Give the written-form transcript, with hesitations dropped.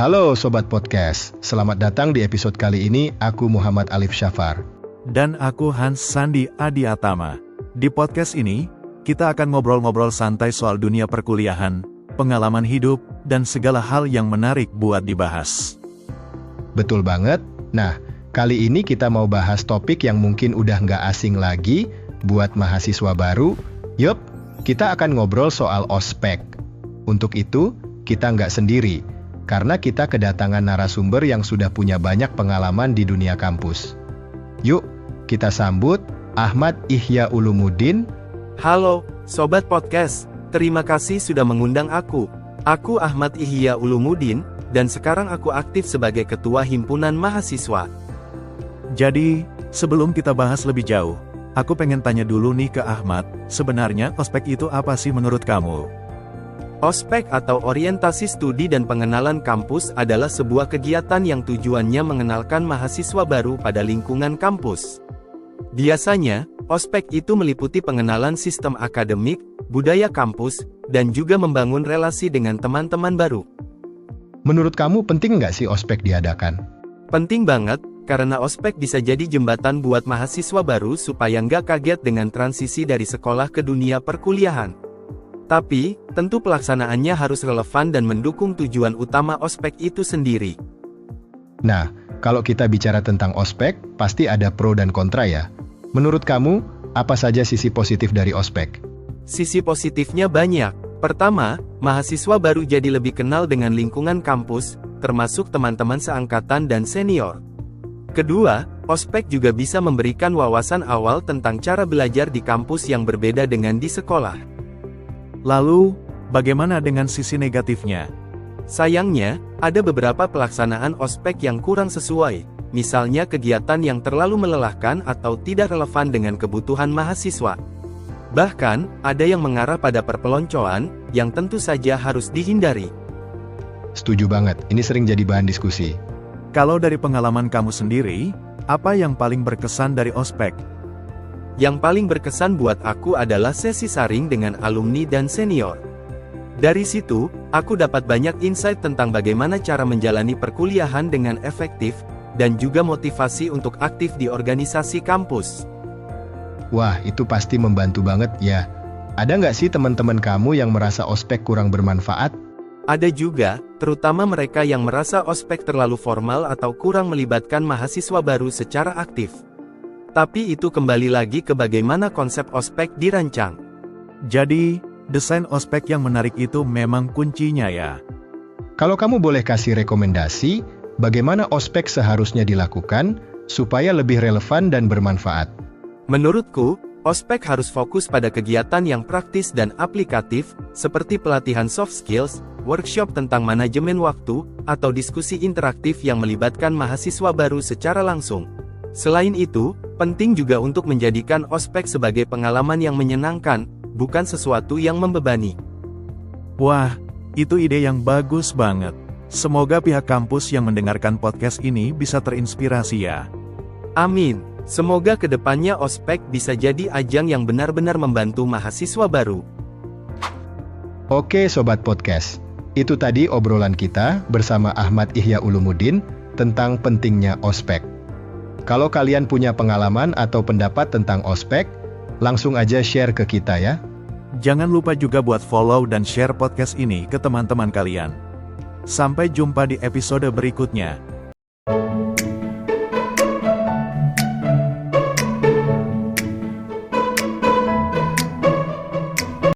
Halo Sobat Podcast, selamat datang di episode kali ini, aku Muhammad Alif Syafar. Dan aku Hans Sandi Adiatama. Di podcast ini, kita akan ngobrol-ngobrol santai soal dunia perkuliahan, pengalaman hidup, dan segala hal yang menarik buat dibahas. Betul banget. Nah, kali ini kita mau bahas topik yang mungkin udah nggak asing lagi buat mahasiswa baru. Yup, kita akan ngobrol soal ospek. Untuk itu, kita nggak sendiri, karena kita kedatangan narasumber yang sudah punya banyak pengalaman di dunia kampus. Yuk, kita sambut Ahmad Ihya Ulumuddin. Halo, Sobat Podcast. Terima kasih sudah mengundang aku. Aku Ahmad Ihya Ulumuddin, dan sekarang aku aktif sebagai Ketua Himpunan Mahasiswa. Jadi, sebelum kita bahas lebih jauh, aku pengen tanya dulu nih ke Ahmad, sebenarnya ospek itu apa sih menurut kamu? Ospek atau Orientasi Studi dan Pengenalan Kampus adalah sebuah kegiatan yang tujuannya mengenalkan mahasiswa baru pada lingkungan kampus. Biasanya, ospek itu meliputi pengenalan sistem akademik, budaya kampus, dan juga membangun relasi dengan teman-teman baru. Menurut kamu penting nggak sih ospek diadakan? Penting banget, karena ospek bisa jadi jembatan buat mahasiswa baru supaya nggak kaget dengan transisi dari sekolah ke dunia perkuliahan. Tapi, tentu pelaksanaannya harus relevan dan mendukung tujuan utama ospek itu sendiri. Nah, kalau kita bicara tentang ospek, pasti ada pro dan kontra ya. Menurut kamu, apa saja sisi positif dari ospek? Sisi positifnya banyak. Pertama, mahasiswa baru jadi lebih kenal dengan lingkungan kampus, termasuk teman-teman seangkatan dan senior. Kedua, ospek juga bisa memberikan wawasan awal tentang cara belajar di kampus yang berbeda dengan di sekolah. Lalu, bagaimana dengan sisi negatifnya? Sayangnya, ada beberapa pelaksanaan ospek yang kurang sesuai, misalnya kegiatan yang terlalu melelahkan atau tidak relevan dengan kebutuhan mahasiswa. Bahkan, ada yang mengarah pada perpeloncoan, yang tentu saja harus dihindari. Setuju banget, ini sering jadi bahan diskusi. Kalau dari pengalaman kamu sendiri, apa yang paling berkesan dari ospek? Yang paling berkesan buat aku adalah sesi sharing dengan alumni dan senior. Dari situ, aku dapat banyak insight tentang bagaimana cara menjalani perkuliahan dengan efektif, dan juga motivasi untuk aktif di organisasi kampus. Wah, itu pasti membantu banget ya. Ada nggak sih teman-teman kamu yang merasa ospek kurang bermanfaat? Ada juga, terutama mereka yang merasa ospek terlalu formal atau kurang melibatkan mahasiswa baru secara aktif. Tapi itu kembali lagi ke bagaimana konsep ospek dirancang. Jadi, desain ospek yang menarik itu memang kuncinya ya. Kalau kamu boleh kasih rekomendasi, bagaimana ospek seharusnya dilakukan, supaya lebih relevan dan bermanfaat? Menurutku, ospek harus fokus pada kegiatan yang praktis dan aplikatif, seperti pelatihan soft skills, workshop tentang manajemen waktu, atau diskusi interaktif yang melibatkan mahasiswa baru secara langsung. Selain itu, penting juga untuk menjadikan ospek sebagai pengalaman yang menyenangkan, bukan sesuatu yang membebani. Wah, itu ide yang bagus banget. Semoga pihak kampus yang mendengarkan podcast ini bisa terinspirasi ya. Amin. Semoga kedepannya ospek bisa jadi ajang yang benar-benar membantu mahasiswa baru. Oke Sobat Podcast, itu tadi obrolan kita bersama Ahmad Ihya Ulumuddin tentang pentingnya ospek. Kalau kalian punya pengalaman atau pendapat tentang ospek, langsung aja share ke kita ya. Jangan lupa juga buat follow dan share podcast ini ke teman-teman kalian. Sampai jumpa di episode berikutnya.